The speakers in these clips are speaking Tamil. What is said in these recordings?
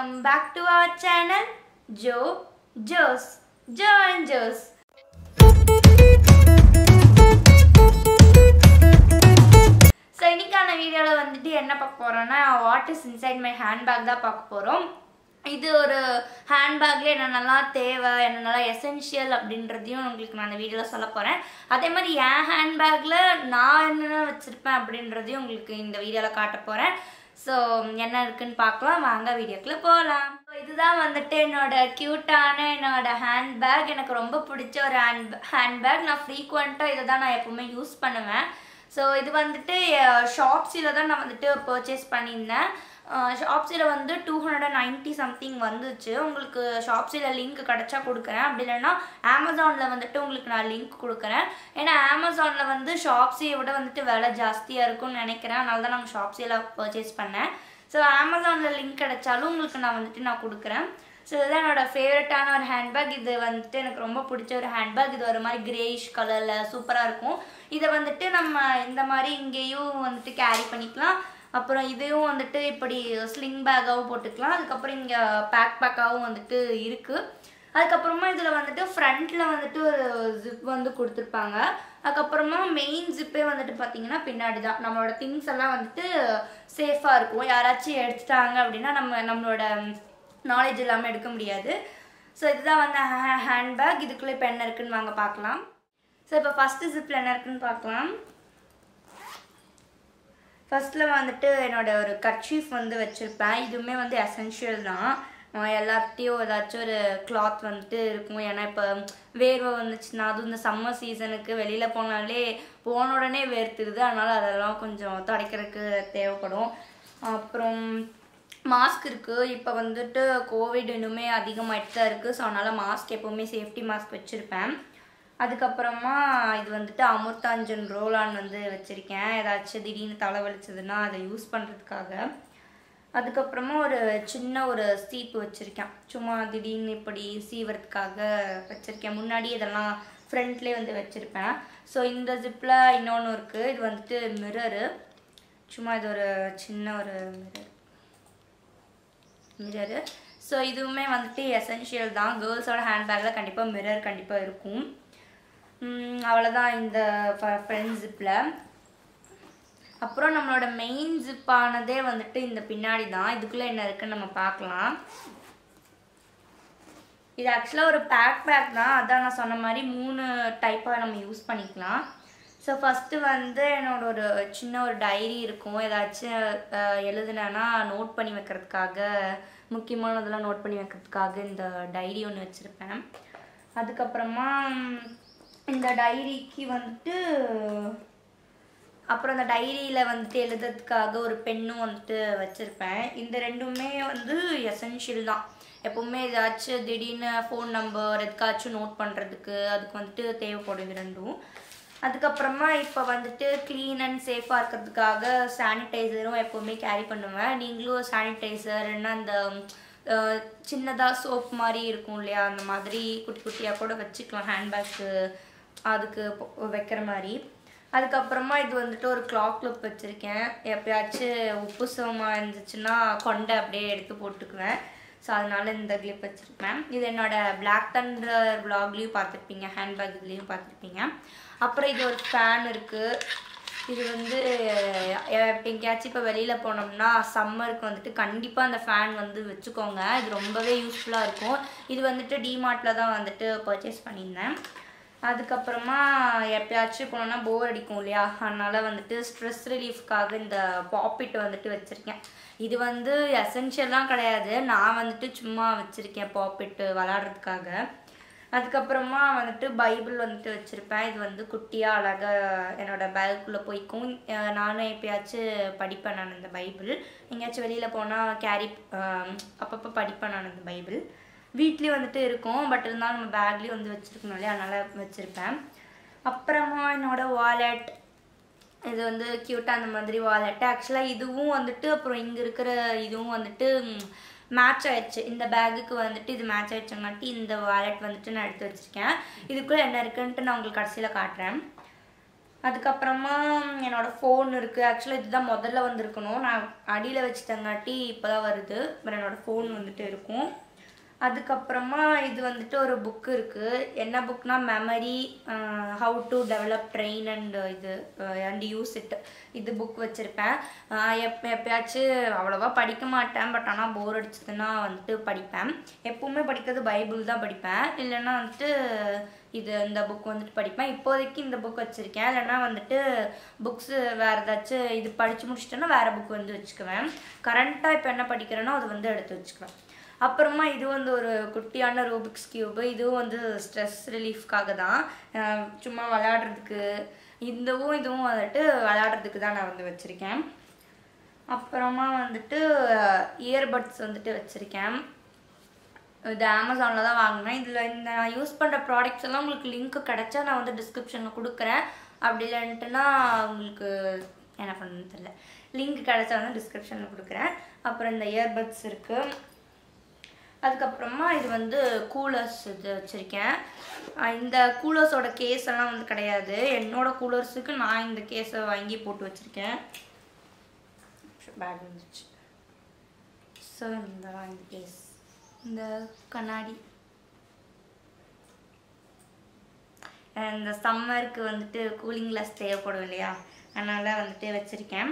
welcome back to our channel Jo's Jo and Jo's. So இன்னைக்கான வீடியோல வந்துட்டு என்ன பார்க்க போறோம்னா what is inside my handbag தான் பார்க்க போறோம். இது ஒரு ஹேண்ட்பேக்ல என்னென்னலாம் தேவை என்னென்னலாம் எசென்ஷியல் அப்படின்றதையும் உங்களுக்கு நான் இந்த வீடியோவில் சொல்ல போகிறேன். அதே மாதிரி என் ஹேண்ட்பேக்கில் நான் என்னென்ன வச்சுருப்பேன் அப்படின்றதையும் உங்களுக்கு இந்த வீடியோவில் காட்ட போகிறேன். ஸோ என்ன இருக்குன்னு பார்க்கலாம், வாங்க வீடியோக்குள்ளே போகலாம். இதுதான் வந்துட்டு என்னோட க்யூட்டான என்னோட ஹேண்ட்பேக். எனக்கு ரொம்ப பிடிச்ச ஒரு ஹேண்ட்பேக். நான் ஃப்ரீக்வெண்ட்டாக இதை தான் நான் எப்போவுமே யூஸ் பண்ணுவேன். ஸோ இது வந்துட்டு ஷாப்ஸில் தான் நான் வந்துட்டு பர்ச்சேஸ் பண்ணியிருந்தேன். ஷாப்ஸில் வந்து 290 சம்திங் வந்துச்சு. உங்களுக்கு ஷாப்ஸில் லிங்க் கிடச்சா கொடுக்குறேன், அப்படி இல்லைன்னா அமேசானில் வந்துட்டு உங்களுக்கு நான் லிங்க் கொடுக்குறேன். ஏன்னா அமேசானில் வந்து ஷாப்ஸியை விட வந்துட்டு விலை ஜாஸ்தியாக இருக்கும்னு நினைக்கிறேன், அதனால தான் நான் ஷாப்ஸியில் பர்ச்சேஸ் பண்ணேன். ஸோ அமேசானில் லிங்க் கிடைச்சாலும் உங்களுக்கு நான் வந்துட்டு நான் கொடுக்குறேன். ஸோ இதுதான் என்னோடய ஃபேவரட்டான ஒரு ஹேண்ட்பேக். இது வந்துட்டு எனக்கு ரொம்ப பிடிச்ச ஒரு ஹேண்ட்பேக். இது ஒரு மாதிரி கிரேயிஷ் கலரில் சூப்பராக இருக்கும். இதை வந்துட்டு நம்ம இந்த மாதிரி இங்கேயும் வந்துட்டு கேரி பண்ணிக்கலாம். அப்புறம் இதையும் வந்துட்டு இப்படி ஸ்லிங் பேக்காகவும் போட்டுக்கலாம். அதுக்கப்புறம் இங்கே பேக்காகவும் வந்துட்டு இருக்குது. அதுக்கப்புறமா இதில் வந்துட்டு ஃப்ரண்ட்டில் வந்துட்டு ஒரு ஜிப் வந்து கொடுத்துருப்பாங்க. அதுக்கப்புறமா மெயின் ஜிப்பே வந்துட்டு பார்த்திங்கன்னா பின்னாடி தான். நம்மளோட திங்ஸ் எல்லாம் வந்துட்டு சேஃபாக இருக்கும். யாராச்சும் எடுத்துட்டாங்க அப்படின்னா நம்மளோட நாலேஜ் இல்லாமல் எடுக்க முடியாது. ஸோ இதுதான் வந்து ஹேண்ட்பேக். இதுக்குள்ளே இப்போ என்ன இருக்குதுன்னு வாங்க பார்க்கலாம். ஸோ இப்போ ஃபஸ்ட்டு ஜிப்பில் என்ன இருக்குதுன்னு பார்க்கலாம். ஃபஸ்ட்டில் வந்துட்டு என்னோடய ஒரு கர்ச்சீஃப் வந்து வச்சுருப்பேன். இதுவுமே வந்து எசென்ஷியல் தான். எல்லாத்தையும் ஏதாச்சும் ஒரு கிளாத் வந்துட்டு இருக்கும். ஏன்னா இப்போ வேர்வை வந்துச்சுன்னா, அதுவும் இந்த சம்மர் சீசனுக்கு வெளியில் போனாலே போன உடனே வேர்த்துக்குது. அதனால் அதெல்லாம் கொஞ்சம் துடைக்கிறதுக்கு தேவைப்படும். அப்புறம் மாஸ்க் இருக்குது. இப்போ வந்துட்டு கோவிட் இன்னுமே அதிகமாகிட்டு தான் இருக்குது. ஸோ அதனால் மாஸ்க் எப்போவுமே சேஃப்டி மாஸ்க் வச்சுருப்பேன். அதுக்கப்புறமா இது வந்துட்டு அமுர்தாஞ்சன் ரோலான் வந்து வச்சுருக்கேன். ஏதாச்சும் திடீர்னு தலை வலிச்சதுன்னா அதை யூஸ் பண்ணுறதுக்காக. அதுக்கப்புறமா ஒரு சின்ன ஒரு சீப்பு வச்சுருக்கேன். சும்மா திடீர்னு இப்படி சீவறதுக்காக வச்சுருக்கேன். முன்னாடி இதெல்லாம் ஃப்ரண்ட்லேயே வந்து வச்சுருப்பேன். ஸோ இந்த ஜிப்பில் இன்னொன்று இருக்குது. இது வந்துட்டு மிரரு. சும்மா இது ஒரு சின்ன ஒரு மிரரு. ஸோ இதுவுமே வந்துட்டு எசென்ஷியல் தான். கேர்ள்ஸோட ஹேண்ட்பேக்கில் கண்டிப்பாக மிரர் கண்டிப்பாக இருக்கும். அவ்வளோதான் இந்த ஃப்ரண்ட் ஜிப்பில். அப்புறம் நம்மளோட மெயின் ஜிப்பானதே வந்துட்டு இந்த பின்னாடி தான். இதுக்குள்ளே என்ன இருக்குன்னு நம்ம பார்க்கலாம். இது ஆக்சுவலாக ஒரு பேக் தான். அதான் நான் சொன்ன மாதிரி 3 டைப்பாக நம்ம யூஸ் பண்ணிக்கலாம். ஸோ ஃபஸ்ட்டு வந்து என்னோட ஒரு சின்ன ஒரு டைரி இருக்கும். ஏதாச்சும் எழுதுனேன்னா நோட் பண்ணி வைக்கிறதுக்காக, முக்கியமானதெல்லாம் நோட் பண்ணி வைக்கிறதுக்காக இந்த டைரி ஒன்று வச்சுருப்பேன். அதுக்கப்புறமா இந்த டைரிக்கு வந்துட்டு அப்புறம் அந்த டைரியில் வந்துட்டு எழுதுறதுக்காக ஒரு பெண்ணும் வந்துட்டு வச்சுருப்பேன். இந்த ரெண்டுமே வந்து எசென்ஷியல் தான். எப்போவுமே ஏதாச்சும் திடீர்னு ஃபோன் நம்பர் எதுக்காச்சும் நோட் பண்ணுறதுக்கு அதுக்கு வந்துட்டு தேவைப்படும் இது ரெண்டும். அதுக்கப்புறமா இப்போ வந்துட்டு க்ளீன் அண்ட் சேஃபாக இருக்கிறதுக்காக சானிடைசரும் எப்போவுமே கேரி பண்ணுவேன். நீங்களும் சானிடைசர் என்ன அந்த சின்னதாக சோப் மாதிரி இருக்கும் இல்லையா, அந்த மாதிரி குட்டி குட்டியாக கூட வச்சுக்கலாம் ஹேண்ட்பேக்கு அதுக்கு வைக்கிற மாதிரி. அதுக்கப்புறமா இது வந்துட்டு ஒரு கிளாக் கிளிப் வச்சுருக்கேன். எப்பயாச்சும் உப்பு சோமாக இருந்துச்சுன்னா கொண்டை அப்படியே எடுத்து போட்டுக்குவேன். ஸோ அதனால் இந்த கிளிப் வச்சுருப்பேன். இது என்னோடய பிளாக் தண்டர் விலாக்லேயும் பார்த்துருப்பீங்க, ஹேண்ட்பேக் இதுலேயும் பார்த்துருப்பீங்க. அப்புறம் இது ஒரு ஃபேன் இருக்குது. இது வந்து எங்கேயாச்சும் இப்போ வெளியில் போனோம்னா சம்மருக்கு வந்துட்டு கண்டிப்பாக அந்த ஃபேன் வந்து வச்சுக்கோங்க. இது ரொம்பவே யூஸ்ஃபுல்லாக இருக்கும். இது வந்துட்டு டிமார்ட்டில் தான் வந்துட்டு பர்ச்சேஸ் பண்ணியிருந்தேன். அதுக்கப்புறமா எப்பயாச்சும் போனோன்னா போர் அடிக்கும் இல்லையா, அதனால் வந்துட்டு ஸ்ட்ரெஸ் ரிலீஃப்காக இந்த பாப்பிட் வந்துட்டு வச்சுருக்கேன். இது வந்து எசென்ஷியல்லாம் கிடையாது, நான் வந்துட்டு சும்மா வச்சுருக்கேன் பாப்பிட்டு விளாட்றதுக்காக. அதுக்கப்புறமா வந்துட்டு பைபிள் வந்துட்டு வச்சுருப்பேன். இது வந்து குட்டியாக அழகாக என்னோடய பேக்குள்ளே போய்க்கும். நானும் எப்பயாச்சும் படிப்பேன் நான் இந்த பைபிள். எங்கேயாச்சும் வெளியில் போனால் அப்பப்போ படிப்பேன் நான் இந்த பைபிள். வீட்லேயும் வந்துட்டு இருக்கும், பட் இருந்தாலும் நம்ம பேக்லேயும் வந்து வச்சுருக்கணும் இல்லையா, அதனால் வச்சுருப்பேன். அப்புறமா என்னோடய வாலெட். இது வந்து க்யூட்டாக அந்த மாதிரி வாலெட்டு. ஆக்சுவலாக இதுவும் வந்துட்டு அப்புறம் இங்கே இருக்கிற இதுவும் வந்துட்டு மேட்ச் ஆயிடுச்சு. இந்த பேக்குக்கு வந்துட்டு இது மேட்ச் ஆயிடுச்சுங்காட்டி இந்த வாலெட் வந்துட்டு நான் எடுத்து வச்சுருக்கேன். இதுக்குள்ளே என்ன இருக்குன்ட்டு நான் உங்களுக்கு கடைசியில் காட்டுறேன். அதுக்கப்புறமா என்னோட என்னோடய ஃபோன் இருக்குது. ஆக்சுவலாக இதுதான் முதல்ல வந்திருக்கணும், நான் அடியில் வச்சுட்டங்காட்டி இப்போ தான் வருது. அப்புறம் என்னோடய ஃபோன் வந்துட்டு இருக்கும். அதுக்கப்புறமா இது வந்துட்டு ஒரு புக்கு இருக்குது. என்ன புக்னா memory how to develop train and use it. இது புக் வச்சுருப்பேன். எப்பயாச்சும் அவ்வளோவா படிக்க மாட்டேன், பட் ஆனால் போர் அடிச்சதுன்னா வந்துட்டு படிப்பேன். எப்போவுமே படிக்கிறது பைபிள் தான் படிப்பேன், இல்லைன்னா வந்துட்டு இந்த புக் வந்துட்டு படிப்பேன். இப்போதைக்கு இந்த புக் வச்சுருக்கேன். இல்லைன்னா வந்துட்டு புக்ஸு வேறு ஏதாச்சும் இது படித்து முடிச்சிட்டேன்னா வேறு புக் வந்து வச்சுக்குவேன். கரண்ட்டாக இப்போ என்ன படிக்கிறேனோ அது வந்து எடுத்து வச்சுக்குவேன். அப்புறமா இது வந்து ஒரு குட்டியான ரூபிக்ஸ் கியூபு. இதுவும் வந்து ஸ்ட்ரெஸ் ரிலீஃப்காக தான், சும்மா விளையாடுறதுக்கு. இதுவும் வந்துட்டு விளையாடுறதுக்கு தான் நான் வந்து வச்சுருக்கேன். அப்புறமா வந்துட்டு இயர்பட்ஸ் வந்துட்டு வச்சுருக்கேன். இது அமேசானில் தான் வாங்கினேன். இதில் இந்த நான் யூஸ் பண்ணுற ப்ராடக்ட்ஸ் எல்லாம் உங்களுக்கு லிங்க் கிடச்சா நான் வந்து டிஸ்கிரிப்ஷனில் கொடுக்குறேன். அப்படி இல்லைன்ட்டுனா உங்களுக்கு என்ன பண்ணுன்னு தெரியல, லிங்க் கிடச்சா வந்து டிஸ்கிரிப்ஷனில் கொடுக்குறேன். அப்புறம் இந்த இயர்பட்ஸ் இருக்குது. அதுக்கப்புறமா இது வந்து கூலர்ஸ் இது வச்சுருக்கேன். இந்த கூலர்ஸோட கேஸ் எல்லாம் வந்து கிடையாது, என்னோடய கூலர்ஸுக்கு நான் இந்த கேஸை வாங்கி போட்டு வச்சுருக்கேன். பேக் வந்துச்சு. ஸோ இந்த கேஸ், இந்த கண்ணாடி இந்த சம்மருக்கு வந்துட்டு கூலிங் கிளாஸ் தேவைப்படும் இல்லையா, அதனால் வந்துட்டு வச்சுருக்கேன்.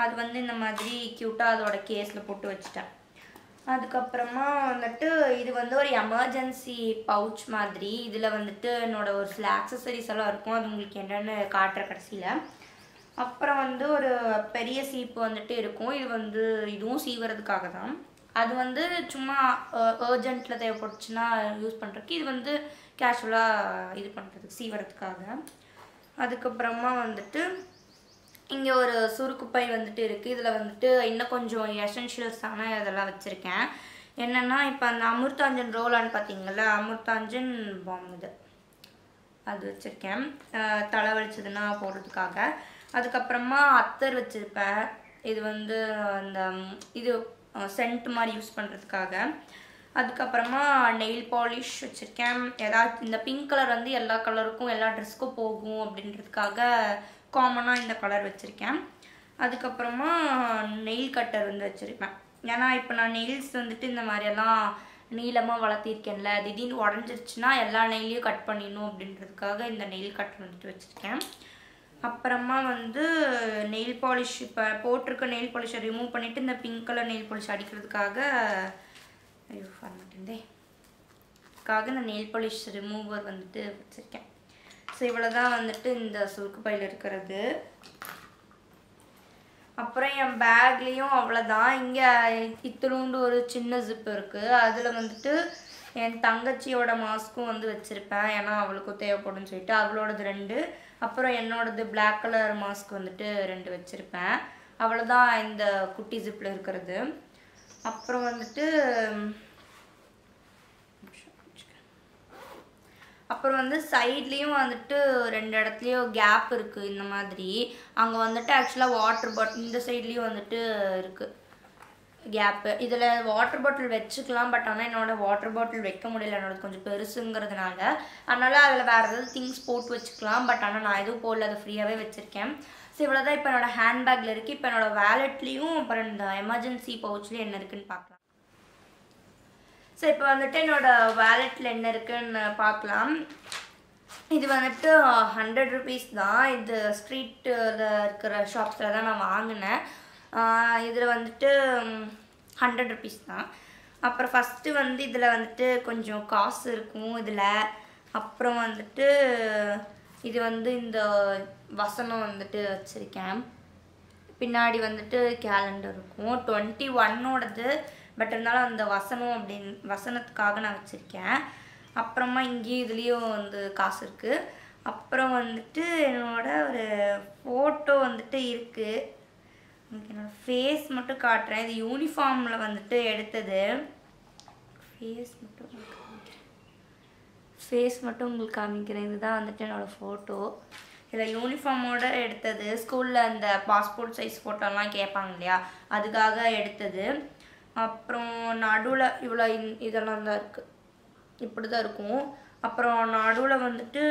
அது வந்து இந்த மாதிரி க்யூட்டாக அதோட கேஸில் போட்டு வச்சுட்டேன். அதுக்கப்புறமா வந்துட்டு இது வந்து ஒரு எமர்ஜென்சி பவுச் மாதிரி. இதில் வந்துட்டு என்னோடய ஒரு சில ஆக்சசரிஸ் எல்லாம் இருக்கும், அது உங்களுக்கு என்னென்னு காட்டுற கடைசியில். அப்புறம் வந்து ஒரு பெரிய சீப்பு வந்துட்டு இருக்கும். இது வந்து இதுவும் சீவுறதுக்காக தான். அது வந்து சும்மா அர்ஜென்ட்டில் தேவைப்பட்டுச்சுன்னா யூஸ் பண்ணுறதுக்கு. இது வந்து கேஷுவலாக இது பண்ணுறதுக்கு, சீவுறதுக்காக. அதுக்கப்புறமா வந்துட்டு இங்கே ஒரு சுருக்கு பை வந்துட்டு இருக்குது. இதில் வந்துட்டு இன்னும் கொஞ்சம் எசென்ஷியல்ஸான இதெல்லாம் வச்சுருக்கேன். என்னென்னா இப்போ அந்த அமிர்தாஞ்சன் ரோலான்னு பார்த்தீங்களா, அமிர்தாஞ்சன் பாம் இது அது வச்சுருக்கேன், தலை வலிச்சதுன்னா போடுறதுக்காக. அதுக்கப்புறமா அத்தர் வச்சுருப்பேன். இது வந்து அந்த இது சென்ட் மாதிரி யூஸ் பண்ணுறதுக்காக. அதுக்கப்புறமா நெயில் பாலிஷ் வச்சுருக்கேன். ஏதாவது இந்த பிங்க் கலர் வந்து எல்லா கலருக்கும் எல்லா ட்ரெஸ்க்கும் போகும் அப்படின்றதுக்காக காமனாக இந்த கலர் வச்சுருக்கேன். அதுக்கப்புறமா நெயில் கட்டர் வந்து வச்சுருப்பேன். ஏன்னா இப்போ நான் நெயில்ஸ் வந்துட்டு இந்த மாதிரியெல்லாம் நீளமாக வளர்த்திருக்கேன்ல, திடீர்னு உடஞ்சிருச்சுன்னா எல்லா நெயிலையும் கட் பண்ணிடணும் அப்படின்றதுக்காக இந்த நெயில் கட்டர் வந்துட்டு வச்சுருக்கேன். அப்புறமா வந்து நெயில் பாலிஷ், இப்போ போட்டிருக்க நெயில் பாலிஷை ரிமூவ் பண்ணிவிட்டு இந்த பிங்க் கலர் நெயில் பாலிஷ் அடிக்கிறதுக்காக இந்த நெயில் பாலிஷ் ரிமூவர் வந்துட்டு வச்சுருக்கேன். ஸோ இவ்வளோதான் வந்துட்டு இந்த சுருக்கு பையில் இருக்கிறது. அப்புறம் என் பேக்லேயும் அவ்வளோதான். இங்கே இத்திலூண்டு ஒரு சின்ன ஜிப் இருக்குது. அதில் வந்துட்டு என் தங்கச்சியோட மாஸ்க்கும் வந்து வச்சுருப்பேன், ஏன்னா அவளுக்கும் தேவைப்படும்னு சொல்லிட்டு. அவளோடது 2, அப்புறம் என்னோடது பிளாக் கலர் மாஸ்க் வந்துட்டு 2 வச்சுருப்பேன். அவ்வளோதான் இந்த குட்டி ஜிப்பில் இருக்கிறது. அப்புறம் வந்துட்டு அப்புறம் வந்து சைட்லேயும் வந்துட்டு 2 இடத்துலையும் கேப் இருக்குது இந்த மாதிரி. அங்கே வந்துட்டு ஆக்சுவலாக வாட்டர் பாட்டில் இந்த சைட்லேயும் வந்துட்டு இருக்குது கேப்பு. இதில் வாட்டர் பாட்டில் வச்சுக்கலாம், பட் ஆனால் என்னோடய வாட்டர் பாட்டில் வைக்க முடியல, என்னோடது கொஞ்சம் பெருசுங்கிறதுனால. அதனால் அதில் வேறு ஏதாவது திங்ஸ் போட்டு வச்சுக்கலாம், பட் ஆனால் நான் எதுவும் போடல, அதை ஃப்ரீயாகவே வச்சுருக்கேன். ஸோ இவ்வளோதான் இப்போ என்னோடய ஹேண்ட்பேக்கில் இருக்குது. இப்போ என்னோடய வேலெட்லேயும் அப்புறம் இந்த எமர்ஜென்சி பவுச்லேயும் என்ன இருக்குதுன்னு பார்க்கலாம். ஸோ இப்போ வந்துட்டு என்னோடய வேலெட்டில் என்ன இருக்குதுன்னு பார்க்கலாம். இது வந்துட்டு 100 rupees தான். இது ஸ்ட்ரீட்டில் இருக்கிற ஷாப்ஸில் தான் நான் வாங்கினேன். இதில் வந்துட்டு 100 rupees தான். அப்புறம் ஃபஸ்ட்டு வந்து இதில் வந்துட்டு கொஞ்சம் காசு இருக்கும் இதில். அப்புறம் வந்துட்டு இது வந்து இந்த வசனம் வந்துட்டு வச்சுருக்கேன். பின்னாடி வந்துட்டு கேலண்டர் இருக்கும் 21ஓடது, பட் இருந்தாலும் அந்த வசனத்துக்காக நான் வச்சுருக்கேன். அப்புறமா இங்கேயும் இதுலேயும் வந்து காசு இருக்குது. அப்புறம் வந்துட்டு என்னோட ஒரு ஃபோட்டோ வந்துட்டு இருக்குது. உங்களுக்கு என்னோடய ஃபேஸ் மட்டும் காட்டுறேன். இது யூனிஃபார்மில் வந்துட்டு எடுத்தது. ஃபேஸ் மட்டும் உங்களுக்கு காமிக்கிறேன். இதுதான் வந்துட்டு என்னோடய ஃபோட்டோ. இதில் யூனிஃபார்மோடு எடுத்தது. ஸ்கூலில் அந்த பாஸ்போர்ட் சைஸ் ஃபோட்டோலாம் கேட்பாங்க இல்லையா, அதுக்காக எடுத்தது. அப்புறம் நடுவில் இவ்வளோ இதெல்லாம் தான் இருக்குது, இப்படி தான் இருக்கும். அப்புறம் நடுவில் வந்துட்டு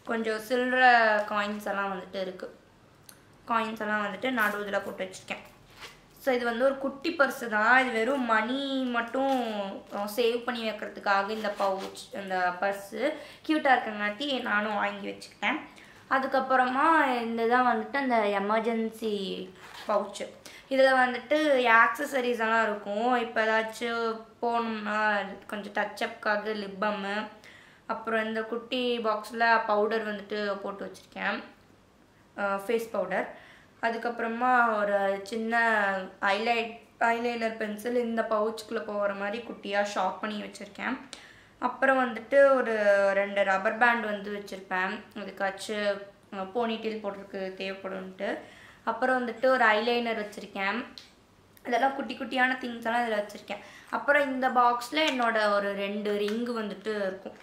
கொஞ்சம் சில்லற காயின்ஸ் எல்லாம் வந்துட்டு இருக்குது. காயின்ஸ் எல்லாம் வந்துட்டு நடுவில் போட்டு வச்சுருக்கேன். ஸோ இது வந்து ஒரு குட்டி பர்ஸு தான். இது வெறும் மணி மட்டும் சேவ் பண்ணி வைக்கிறதுக்காக இந்த பவுச் இந்த பர்ஸு க்யூட்டாக இருக்கங்காட்டி நானும் வாங்கி வச்சுக்கிட்டேன். அதுக்கப்புறமா இந்த தான் வந்துட்டு அந்த எமர்ஜென்சி பவுச்சு. இதில் வந்துட்டு ஆக்சசரிஸ் எல்லாம் இருக்கும். இப்போ ஏதாச்சும் போகணும்னா கொஞ்சம் டச்சப்காக லிப் பம்மு, அப்புறம் இந்த குட்டி பாக்ஸில் பவுடர் வந்துட்டு போட்டு வச்சுருக்கேன், ஃபேஸ் பவுடர். அதுக்கப்புறமா ஒரு சின்ன ஐலைனர் பென்சில் இந்த பவுச்சுக்குள்ளே போகிற மாதிரி குட்டியாக ஷார்ப் பண்ணி வச்சுருக்கேன். அப்புறம் வந்துட்டு ஒரு 2 ரப்பர் பேண்ட் வந்து வச்சுருப்பேன், அதுக்காச்சும் போனிடெயில் போட்டிருக்கு தேவைப்படும்ன்ட்டு. அப்புறம் வந்துட்டு ஒரு ஐலைனர் வச்சுருக்கேன். இதெல்லாம் குட்டி குட்டியான திங்ஸ் எல்லாம் இதில் வச்சுருக்கேன். அப்புறம் இந்த பாக்ஸில் என்னோட ஒரு 2 ரிங்கு வந்துட்டு இருக்கும்.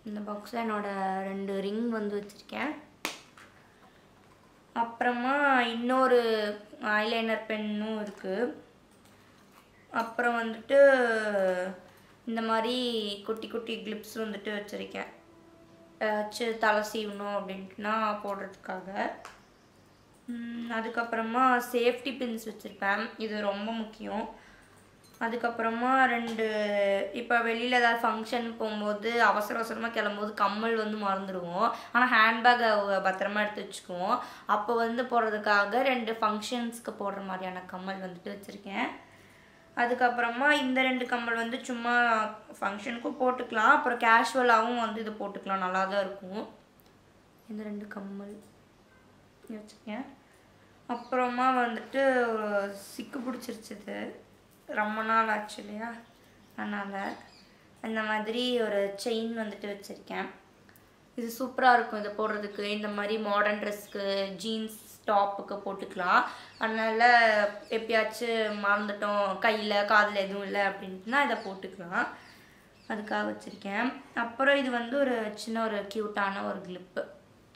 இந்த பாக்ஸில் என்னோட 2 ரிங் வந்து வச்சுருக்கேன். அப்புறமா இன்னொரு ஐலைனர் பென்னும் இருக்குது. அப்புறம் வந்துட்டு இந்த மாதிரி குட்டி குட்டி கிளிப்ஸ் வந்துட்டு வச்சுருக்கேன், ஏதாச்சும் தலை சீவணும் அப்படின்ட்டுனா போடுறதுக்காக. அதுக்கப்புறமா சேஃப்டி பின்ஸ் வச்சுருப்பேன், இது ரொம்ப முக்கியம். அதுக்கப்புறமா 2 இப்போ வெளியில் ஏதாவது ஃபங்க்ஷன் போகும்போது அவசரமாக கிளம்பும்போது கம்மல் வந்து மறந்துடுவோம், ஆனால் ஹேண்ட்பேக்கை பத்திரமா எடுத்து வச்சுக்குவோம். அப்போ வந்து போடுறதுக்காக 2 ஃபங்க்ஷன்ஸ்க்கு போடுற மாதிரியான கம்மல் வந்துட்டு வச்சுருக்கேன். அதுக்கப்புறமா இந்த 2 கம்மல் வந்து சும்மா ஃபங்க்ஷனுக்கும் போட்டுக்கலாம், அப்புறம் கேஷுவலாகவும் வந்து இது போட்டுக்கலாம், நல்லா தான் இருக்கும். இந்த 2 கம்மல் வச்சுருக்கேன். அப்புறமா வந்துட்டு சிக்கு பிடிச்சிருச்சுது, ரொம்ப நாள் ஆச்சு இல்லையா, அதனால் அந்த மாதிரி ஒரு செயின் வந்துட்டு வச்சுருக்கேன். இது சூப்பராக இருக்கும் இதை போடுறதுக்கு. இந்த மாதிரி மாடர்ன் ட்ரெஸ்க்கு ஜீன்ஸ் டாப்புக்கு போட்டுக்கலாம். அதனால் எப்பயாச்சும் மறந்துட்டோம் கையில் காதில் எதுவும் இல்லை அப்படின்ட்டுனா இதை போட்டுக்கலாம், அதுக்காக வச்சுருக்கேன். அப்புறம் இது வந்து ஒரு சின்ன ஒரு க்யூட்டான ஒரு கிளிப்பு,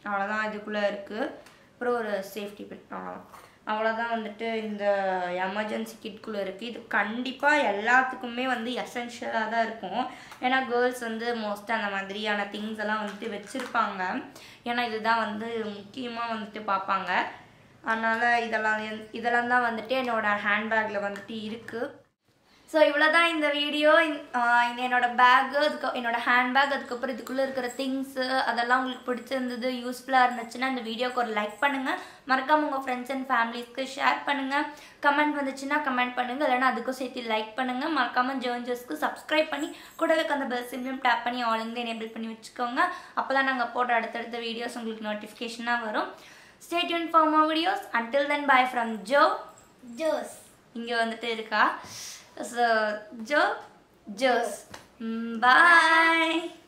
அவ்வளோதான் இதுக்குள்ளே இருக்குது. அப்புறம் ஒரு சேஃப்டி பின், அவ்வளோதான் வந்துட்டு இந்த எமர்ஜென்சி கிட்குள்ளே இருக்குது. இது கண்டிப்பாக எல்லாத்துக்குமே வந்து எசென்ஷியலாக தான் இருக்கும். ஏன்னா கேர்ள்ஸ் வந்து மோஸ்ட்டாக அந்த மாதிரியான திங்ஸ் எல்லாம் வந்துட்டு வச்சுருப்பாங்க, ஏன்னா இதுதான் வந்து முக்கியமாக வந்துட்டு பார்ப்பாங்க. அதனால் இதெல்லாம் தான் வந்துட்டு என்னோடய ஹேண்ட்பேக்கில் வந்துட்டு இருக்குது. ஸோ இவ்வளோ தான் இந்த வீடியோ. என்னோடய பேக்கு, என்னோடய ஹேண்ட்பேக், அதுக்கப்புறம் இதுக்குள்ளே இருக்கிற திங்ஸு அதெல்லாம் உங்களுக்கு பிடிச்சிருந்தது, யூஸ்ஃபுல்லாக இருந்துச்சுன்னா இந்த வீடியோக்கு ஒரு லைக் பண்ணுங்கள். மறக்காமல் உங்கள் ஃப்ரெண்ட்ஸ் அண்ட் ஃபேமிலிஸ்க்கு ஷேர் பண்ணுங்கள். கமெண்ட் வந்துச்சுன்னா கமெண்ட் பண்ணுங்கள், இல்லைனா அதுக்கும் சேர்த்து லைக் பண்ணுங்கள். மறக்காமல் ஜர்ன்ஜஸ்க்கு சப்ஸ்கிரைப் பண்ணி கூடவே அந்த பெல் சிம்லையும் டேப் பண்ணி ஆலிங்கு எனேபிள் பண்ணி வச்சுக்கோங்க. அப்போ தான் நாங்கள் போடுற அடுத்தடுத்த வீடியோஸ் உங்களுக்கு நோட்டிஃபிகேஷனாக வரும். Stay tuned for more videos. Until then, bye from Joes. இங்கே வந்துட்டு இருக்கா. So, Joes. Bye.